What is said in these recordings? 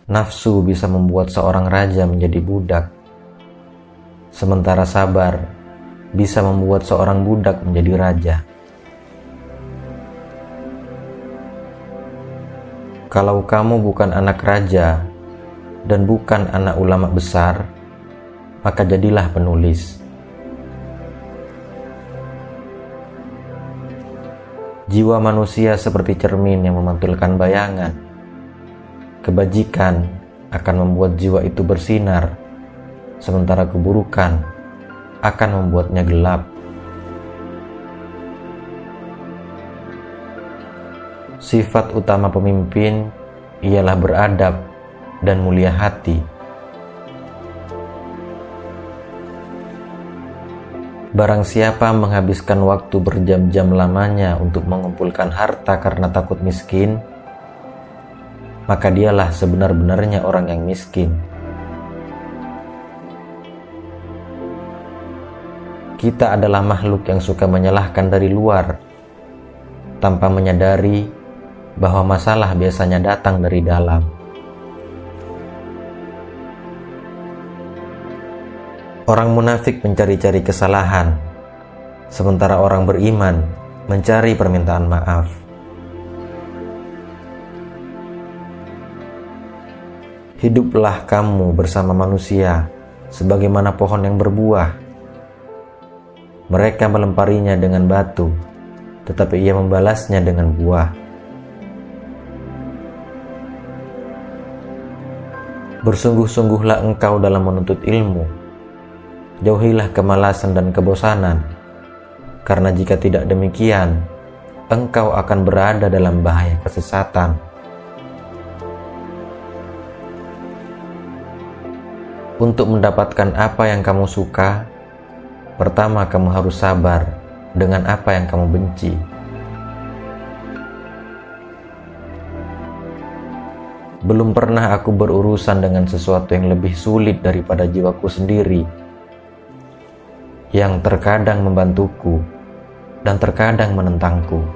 Nafsu bisa membuat seorang raja menjadi budak, sementara sabar bisa membuat seorang budak menjadi raja. Kalau kamu bukan anak raja dan bukan anak ulama besar, maka jadilah penulis. Jiwa manusia seperti cermin yang memantulkan bayangan. Kebajikan akan membuat jiwa itu bersinar, sementara keburukan akan membuatnya gelap. Sifat utama pemimpin ialah beradab dan mulia hati. Barang siapa menghabiskan waktu berjam-jam lamanya untuk mengumpulkan harta karena takut miskin, maka dialah sebenar-benarnya orang yang miskin. Kita adalah makhluk yang suka menyalahkan dari luar, tanpa menyadari bahwa masalah biasanya datang dari dalam. Orang munafik mencari-cari kesalahan, sementara orang beriman mencari permintaan maaf. Hiduplah kamu bersama manusia sebagaimana pohon yang berbuah. Mereka melemparinya dengan batu, tetapi ia membalasnya dengan buah. Bersungguh-sungguhlah engkau dalam menuntut ilmu. Jauhilah kemalasan dan kebosanan, karena jika tidak demikian, engkau akan berada dalam bahaya kesesatan. Untuk mendapatkan apa yang kamu suka, pertama kamu harus sabar dengan apa yang kamu benci. Belum pernah aku berurusan dengan sesuatu yang lebih sulit daripada jiwaku sendiri, yang terkadang membantuku dan terkadang menentangku.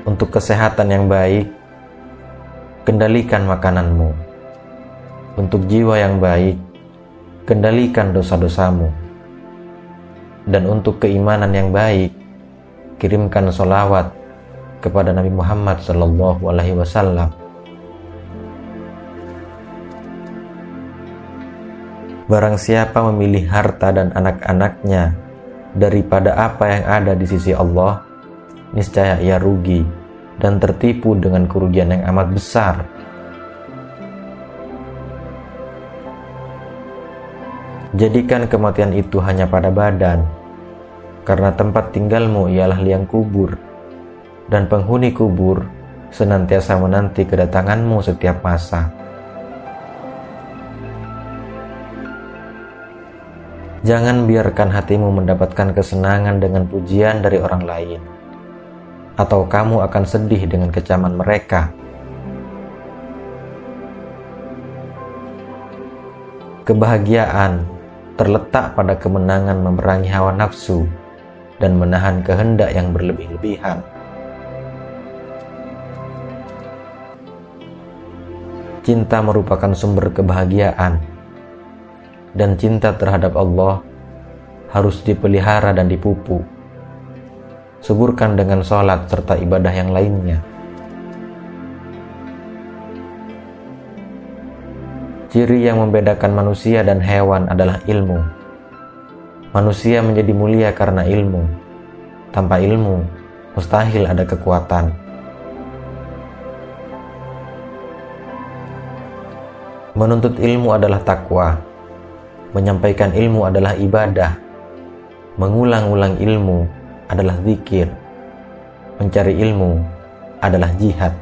Untuk kesehatan yang baik, kendalikan makananmu. Untuk jiwa yang baik, kendalikan dosa-dosamu. Dan untuk keimanan yang baik, kirimkan sholawat kepada Nabi Muhammad SAW. Barang siapa memilih harta dan anak-anaknya daripada apa yang ada di sisi Allah, niscaya ia rugi dan tertipu dengan kerugian yang amat besar. Jadikan kematian itu hanya pada badan, karena tempat tinggalmu ialah liang kubur, dan penghuni kubur senantiasa menanti kedatanganmu setiap masa. Jangan biarkan hatimu mendapatkan kesenangan dengan pujian dari orang lain, atau kamu akan sedih dengan kecaman mereka. Kebahagiaan terletak pada kemenangan memerangi hawa nafsu dan menahan kehendak yang berlebih-lebihan. Cinta merupakan sumber kebahagiaan, dan cinta terhadap Allah harus dipelihara dan dipupuk. Suburkan dengan sholat serta ibadah yang lainnya. Ciri yang membedakan manusia dan hewan adalah ilmu. Manusia menjadi mulia karena ilmu. Tanpa ilmu, mustahil ada kekuatan. Menuntut ilmu adalah takwa. Menyampaikan ilmu adalah ibadah. Mengulang-ulang ilmu adalah zikir. Mencari ilmu adalah jihad.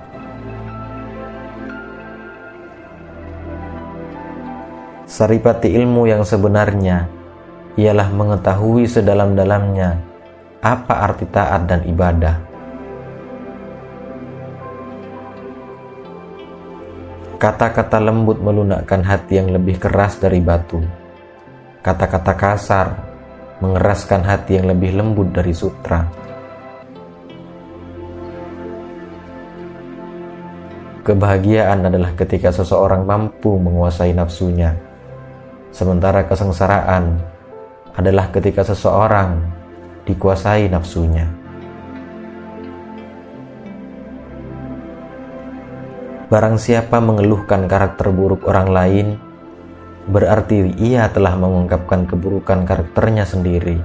Saripati ilmu yang sebenarnya ialah mengetahui sedalam-dalamnya apa arti taat dan ibadah. Kata-kata lembut melunakkan hati yang lebih keras dari batu. Kata-kata kasar mengeraskan hati yang lebih lembut dari sutra. Kebahagiaan adalah ketika seseorang mampu menguasai nafsunya, sementara kesengsaraan adalah ketika seseorang dikuasai nafsunya. Barang siapa mengeluhkan karakter buruk orang lain, berarti ia telah mengungkapkan keburukan karakternya sendiri.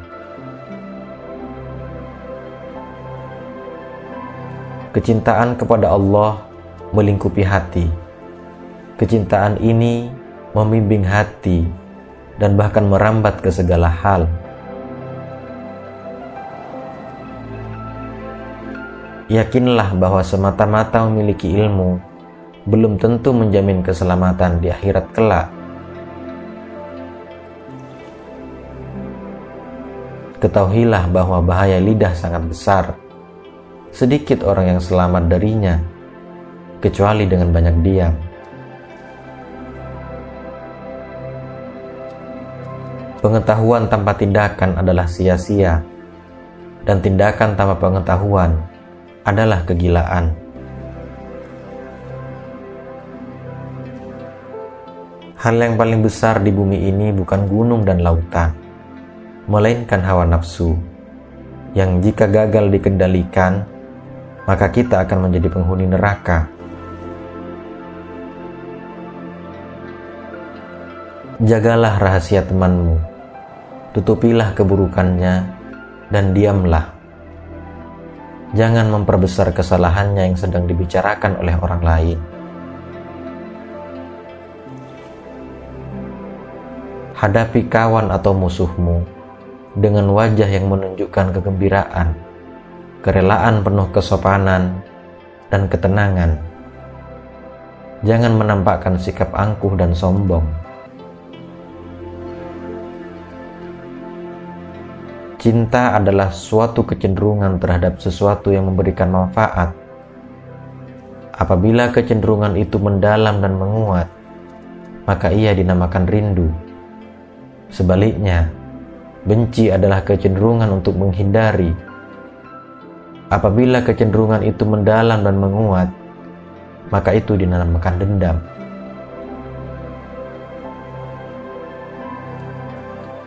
Kecintaan kepada Allah melingkupi hati. Kecintaan ini membimbing hati dan bahkan merambat ke segala hal. Yakinlah bahwa semata-mata memiliki ilmu belum tentu menjamin keselamatan di akhirat kelak. Ketahuilah bahwa bahaya lidah sangat besar. Sedikit orang yang selamat darinya, kecuali dengan banyak diam. Pengetahuan tanpa tindakan adalah sia-sia, dan tindakan tanpa pengetahuan adalah kegilaan. Hal yang paling besar di bumi ini bukan gunung dan lautan, melainkan hawa nafsu, yang jika gagal dikendalikan, maka kita akan menjadi penghuni neraka. Jagalah rahasia temanmu, tutupilah keburukannya, dan diamlah. Jangan memperbesar kesalahannya yang sedang dibicarakan oleh orang lain. Hadapi kawan atau musuhmu dengan wajah yang menunjukkan kegembiraan, kerelaan penuh kesopanan, dan ketenangan. Jangan menampakkan sikap angkuh dan sombong. Cinta adalah suatu kecenderungan terhadap sesuatu yang memberikan manfaat. Apabila kecenderungan itu mendalam dan menguat, maka ia dinamakan rindu. Sebaliknya, benci adalah kecenderungan untuk menghindari. Apabila kecenderungan itu mendalam dan menguat, maka itu dinamakan dendam.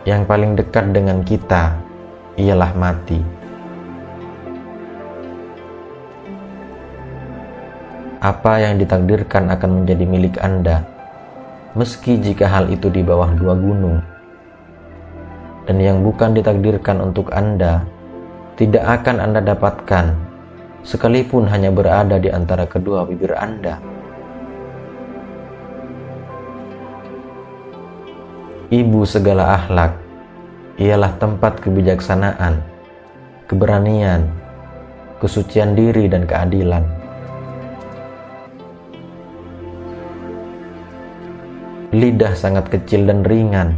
Yang paling dekat dengan kita ialah mati. Apa yang ditakdirkan akan menjadi milik Anda, meski jika hal itu di bawah 2 gunung. Dan yang bukan ditakdirkan untuk Anda, tidak akan Anda dapatkan, sekalipun hanya berada di antara kedua bibir Anda. Ibu segala akhlak ialah tempat kebijaksanaan, keberanian, kesucian diri, dan keadilan. Lidah sangat kecil dan ringan,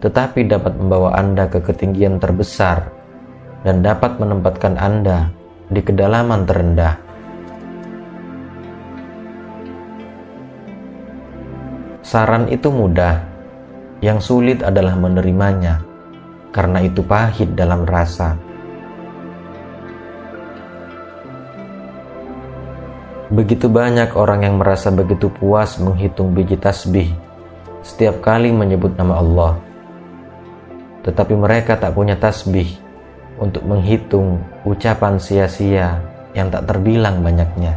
tetapi dapat membawa Anda ke ketinggian terbesar dan dapat menempatkan Anda di kedalaman terendah. Saran itu mudah, yang sulit adalah menerimanya, karena itu pahit dalam rasa. Begitu banyak orang yang merasa begitu puas menghitung biji tasbih setiap kali menyebut nama Allah, tetapi mereka tak punya tasbih untuk menghitung ucapan sia-sia yang tak terbilang banyaknya.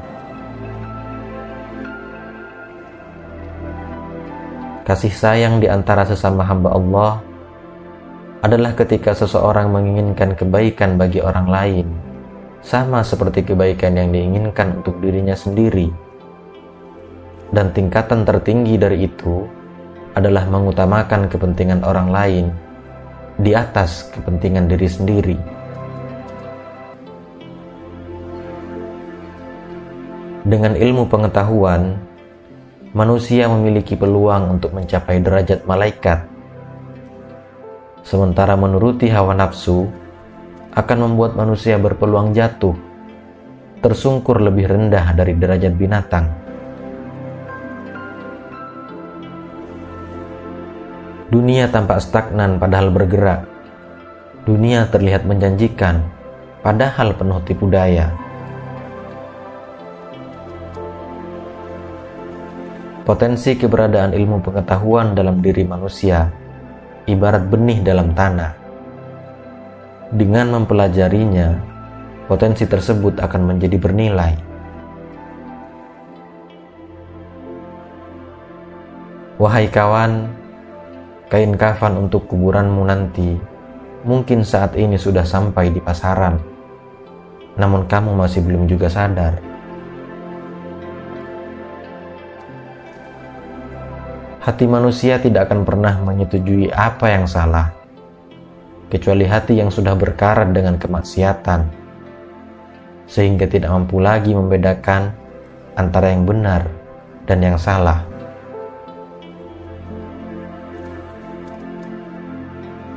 Kasih sayang di antara sesama hamba Allah adalah ketika seseorang menginginkan kebaikan bagi orang lain, sama seperti kebaikan yang diinginkan untuk dirinya sendiri. Dan tingkatan tertinggi dari itu adalah mengutamakan kepentingan orang lain di atas kepentingan diri sendiri. Dengan ilmu pengetahuan, manusia memiliki peluang untuk mencapai derajat malaikat. Sementara menuruti hawa nafsu akan membuat manusia berpeluang jatuh, tersungkur lebih rendah dari derajat binatang. Dunia tampak stagnan padahal bergerak. Dunia terlihat menjanjikan padahal penuh tipu daya. Potensi keberadaan ilmu pengetahuan dalam diri manusia ibarat benih dalam tanah. Dengan mempelajarinya, potensi tersebut akan menjadi bernilai. Wahai kawan, kain kafan untuk kuburanmu nanti mungkin saat ini sudah sampai di pasaran, namun kamu masih belum juga sadar. Hati manusia tidak akan pernah menyetujui apa yang salah, kecuali hati yang sudah berkarat dengan kemaksiatan, sehingga tidak mampu lagi membedakan antara yang benar dan yang salah.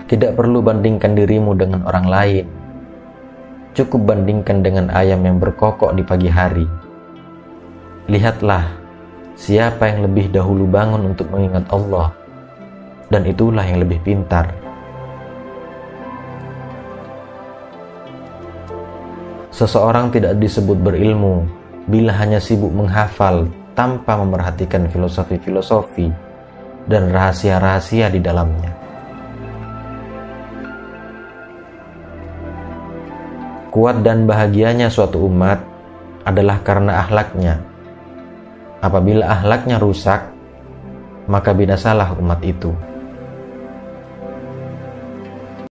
Tidak perlu bandingkan dirimu dengan orang lain. Cukup bandingkan dengan ayam yang berkokok di pagi hari. Lihatlah siapa yang lebih dahulu bangun untuk mengingat Allah, dan itulah yang lebih pintar. Seseorang tidak disebut berilmu bila hanya sibuk menghafal tanpa memerhatikan filosofi-filosofi dan rahasia-rahasia di dalamnya. Kuat dan bahagianya suatu umat adalah karena akhlaknya. Apabila akhlaknya rusak, maka binasalah umat itu.